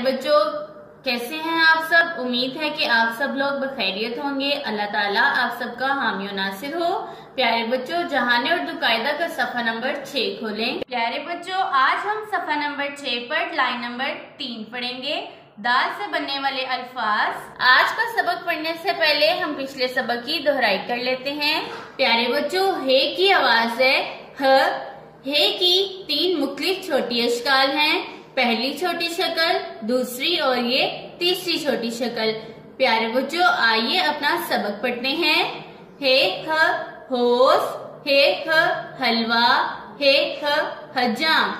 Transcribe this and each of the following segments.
बच्चों, कैसे हैं आप सब। उम्मीद है कि आप सब लोग बखैरियत होंगे। अल्लाह ताला आप सबका हामी और नासिर हो। प्यारे बच्चों, जहाने उर्दू कायदा का सफा नंबर 6 खोलें। प्यारे बच्चों, आज हम सफा नंबर 6 पर लाइन नंबर 3 पढ़ेंगे। दाल से बनने वाले अल्फाज। आज का सबक पढ़ने से पहले हम पिछले सबक की दोहराई कर लेते हैं। प्यारे बच्चों, हे की आवाज है ह। हे की 3 मुख्तलिफ छोटी अशकाल हैं। पहली छोटी शक्ल, दूसरी और ये तीसरी छोटी शक्ल। प्यारे बच्चों, आइए अपना सबक पढ़ते हैं। हे ख होश, हे ख हलवा, हे ख हजाम।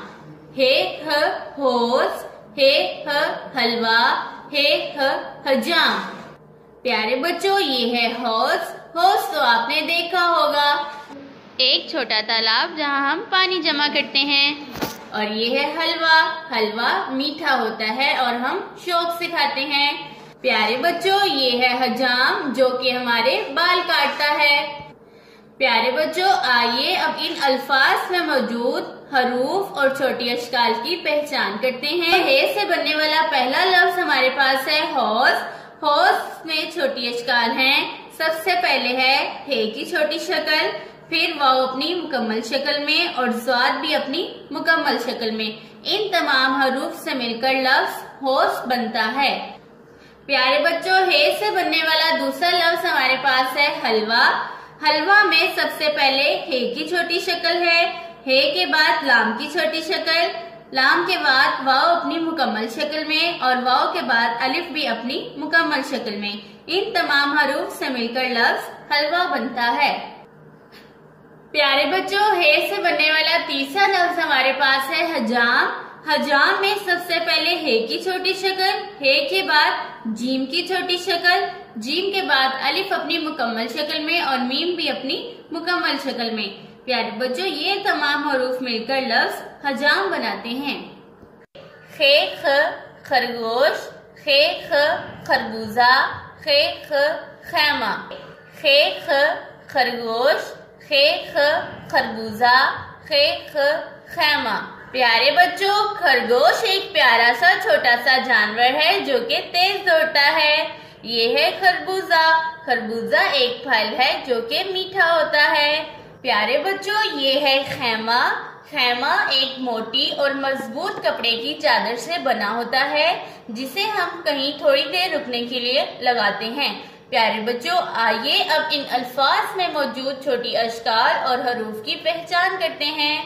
हे ख होश, हे ख हलवा, हे ख हजाम। प्यारे बच्चों, ये है हौज। हौज तो आपने देखा होगा, एक छोटा तालाब जहाँ हम पानी जमा करते हैं। और ये है हलवा। हलवा मीठा होता है और हम शौक से खाते हैं। प्यारे बच्चों, ये है हजाम जो कि हमारे बाल काटता है। प्यारे बच्चों, आइए अब इन अल्फाज में मौजूद हरूफ और छोटी अशकाल की पहचान करते हैं। हे से बनने वाला पहला लफ्ज हमारे पास है हौज। हौज में छोटी अशकाल हैं। सबसे पहले है हे की छोटी शक्ल, फिर वाव अपनी मुकम्मल शक्ल में और ज़ाद भी अपनी मुकम्मल शक्ल में। इन तमाम हरूफ से मिलकर लफ्ज हौज बनता है। प्यारे बच्चों, हे से बनने वाला दूसरा लफ्ज हमारे पास है हलवा। हलवा में सबसे पहले हे की छोटी शक्ल है, हे के बाद लाम की छोटी शक्ल, लाम के बाद वाव अपनी मुकम्मल शक्ल में और वाव के बाद अलिफ भी अपनी मुकम्मल शक्ल में। इन तमाम हरूफ से मिलकर लफ्ज हलवा बनता है। प्यारे बच्चों, हे से बनने वाला तीसरा लफ्ज हमारे पास है हजाम। हजाम में सबसे पहले हे की छोटी शक्ल, हे के बाद जीम की छोटी शक्ल, जीम के बाद अलिफ अपनी मुकम्मल शक्ल में और मीम भी अपनी मुकम्मल शक्ल में। प्यारे बच्चों, ये तमाम हरूफ मिलकर लफ्ज हजाम बनाते हैं। खे ख खरगोश, खे ख खरबूजा, खे ख खैमा। खे ख खरगोश, खे ख खरबूजा, खे ख खैमा। प्यारे बच्चों, खरगोश एक प्यारा सा छोटा सा जानवर है जो कि तेज दौड़ता है। ये है खरबूजा। खरबूजा एक फल है जो कि मीठा होता है। प्यारे बच्चों, ये है खैमा। खैमा एक मोटी और मजबूत कपड़े की चादर से बना होता है जिसे हम कहीं थोड़ी देर रुकने के लिए लगाते हैं। प्यारे बच्चों, आइए अब इन अल्फाज में मौजूद छोटी अशकाल और हरूफ की पहचान करते हैं।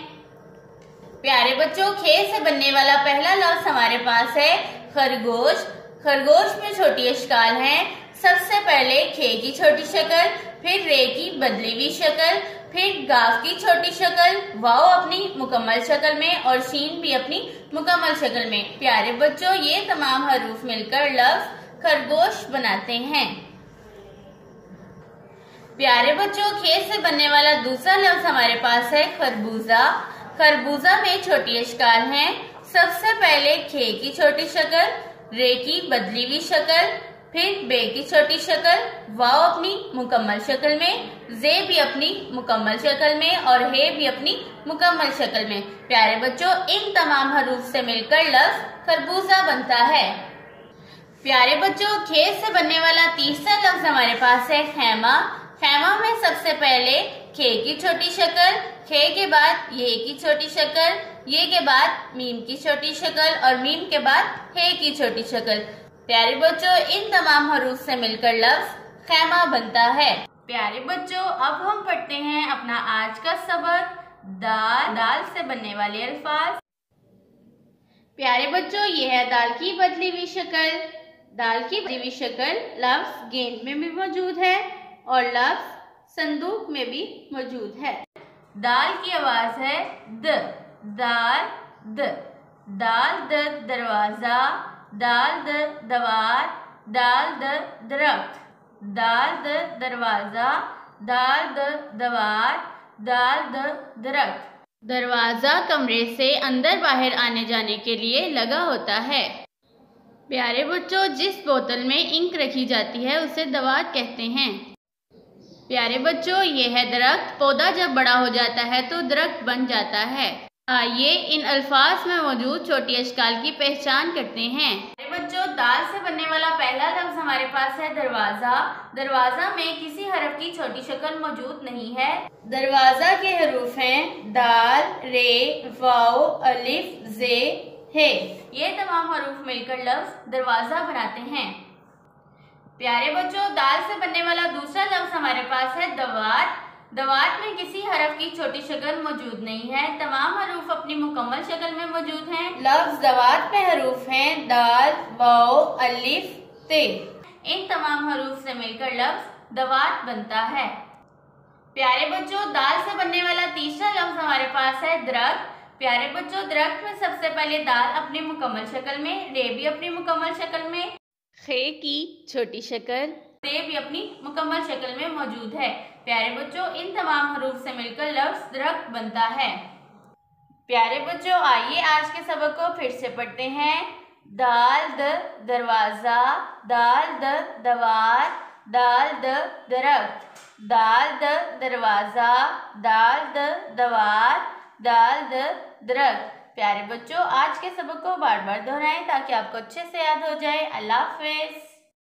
प्यारे बच्चों, खे से बनने वाला पहला लफ्ज हमारे पास है खरगोश। खरगोश में छोटी अशकाल हैं। सबसे पहले खे की छोटी शक्ल, फिर रे की बदली हुई शक्ल, फिर गाफ की छोटी शक्ल, वाव अपनी मुकम्मल शक्ल में और शीन भी अपनी मुकम्मल शक्ल में। प्यारे बच्चों, ये तमाम हरूफ मिलकर लफ्ज खरगोश बनाते हैं। प्यारे बच्चों, खे से बनने वाला दूसरा लफ्ज हमारे पास है खरबूजा। खरबूजा में छोटी अशकाल हैं। सबसे पहले खे की छोटी शक्ल, रे की बदली हुई शक्ल, फिर बे की छोटी शक्ल, वाव अपनी मुकम्मल शक्ल में, जे भी अपनी मुकम्मल शक्ल में और हे भी अपनी मुकम्मल शक्ल में। प्यारे बच्चों, इन तमाम हरूफ से मिलकर लफ्ज खरबूजा बनता है। प्यारे बच्चों, खे से बनने वाला तीसरा लफ्ज हमारे पास है खैमा। खैमा में सबसे पहले खे की छोटी शक्ल, खे के बाद ये की छोटी शक्ल, ये के बाद मीम की छोटी शक्ल और मीम के बाद हे की छोटी शक्ल। प्यारे बच्चों, इन तमाम हरूफ से मिलकर लफ्ज खैमा बनता है। प्यारे बच्चों, अब हम पढ़ते हैं अपना आज का सबक दाल। दाल से बनने वाले अल्फाज। प्यारे बच्चों, ये है दाल की बदली हुई शक्ल। दाल की बदली हुई शक्ल लफ्ज गेंद में भी मौजूद है और लफ्ज संदूक में भी मौजूद है। दाल की आवाज है the. Dal the. Dal the दरवाजा, दाल द दवार, दाल द दरख्त। दाल द दरवाजा, दाल द दवार, दाल द दरख्त। दरवाजा कमरे से अंदर बाहर आने जाने के लिए लगा होता है। प्यारे बच्चों, जिस बोतल में इंक रखी जाती है उसे दवार कहते हैं। प्यारे बच्चों, ये है दरख्त। पौधा जब बड़ा हो जाता है तो दरख्त बन जाता है। आइए इन अल्फाज में मौजूद छोटी अशकाल की पहचान करते हैं। अरे बच्चों, दाल से बनने वाला पहला लफ्ज हमारे पास है दरवाजा। दरवाजा में किसी हरफ की छोटी शक्ल मौजूद नहीं है। दरवाजा के हरूफ हैं दाल, रे, वाओ, अलिफ, जे, हे। ये तमाम हरूफ मिलकर लफ्ज दरवाजा बनाते हैं। प्यारे बच्चों, दाल से बनने वाला दूसरा लफ्ज हमारे पास है दवात। दवात में किसी हरफ की छोटी शक्ल मौजूद नहीं है। तमाम हरूफ अपनी मुकम्मल शक्ल में मौजूद हैं। लफ्ज दवात में हरूफ हैं दाल, वाओ, अलिफ, ते। इन तमाम हरूफ से मिलकर लफ्ज दवात बनता है। प्यारे बच्चों, दाल से बनने वाला तीसरा लफ्ज हमारे पास है दरख्त। प्यारे बच्चों, दरख्त में सबसे पहले दाल अपनी मुकम्मल शक्ल में, रे भी अपनी मुकम्मल शक्ल में, खे की छोटी शक्ल, ते भी अपनी मुकम्मल शक्ल में मौजूद है। प्यारे बच्चों, इन तमाम हरूफ से मिलकर लफ्ज दरख्त बनता है। प्यारे बच्चों, आइए आज के सबक को फिर से पढ़ते हैं। दाल द दरवाजा, दाल द दवार, दाल द दरख्त, दाल द दरवाजा, दाल द दवार, दाल द दरख्त। प्यारे बच्चों, आज के सबक को बार बार दोहराएं ताकि आपको अच्छे से याद हो जाए। अल्लाह हाफिज़।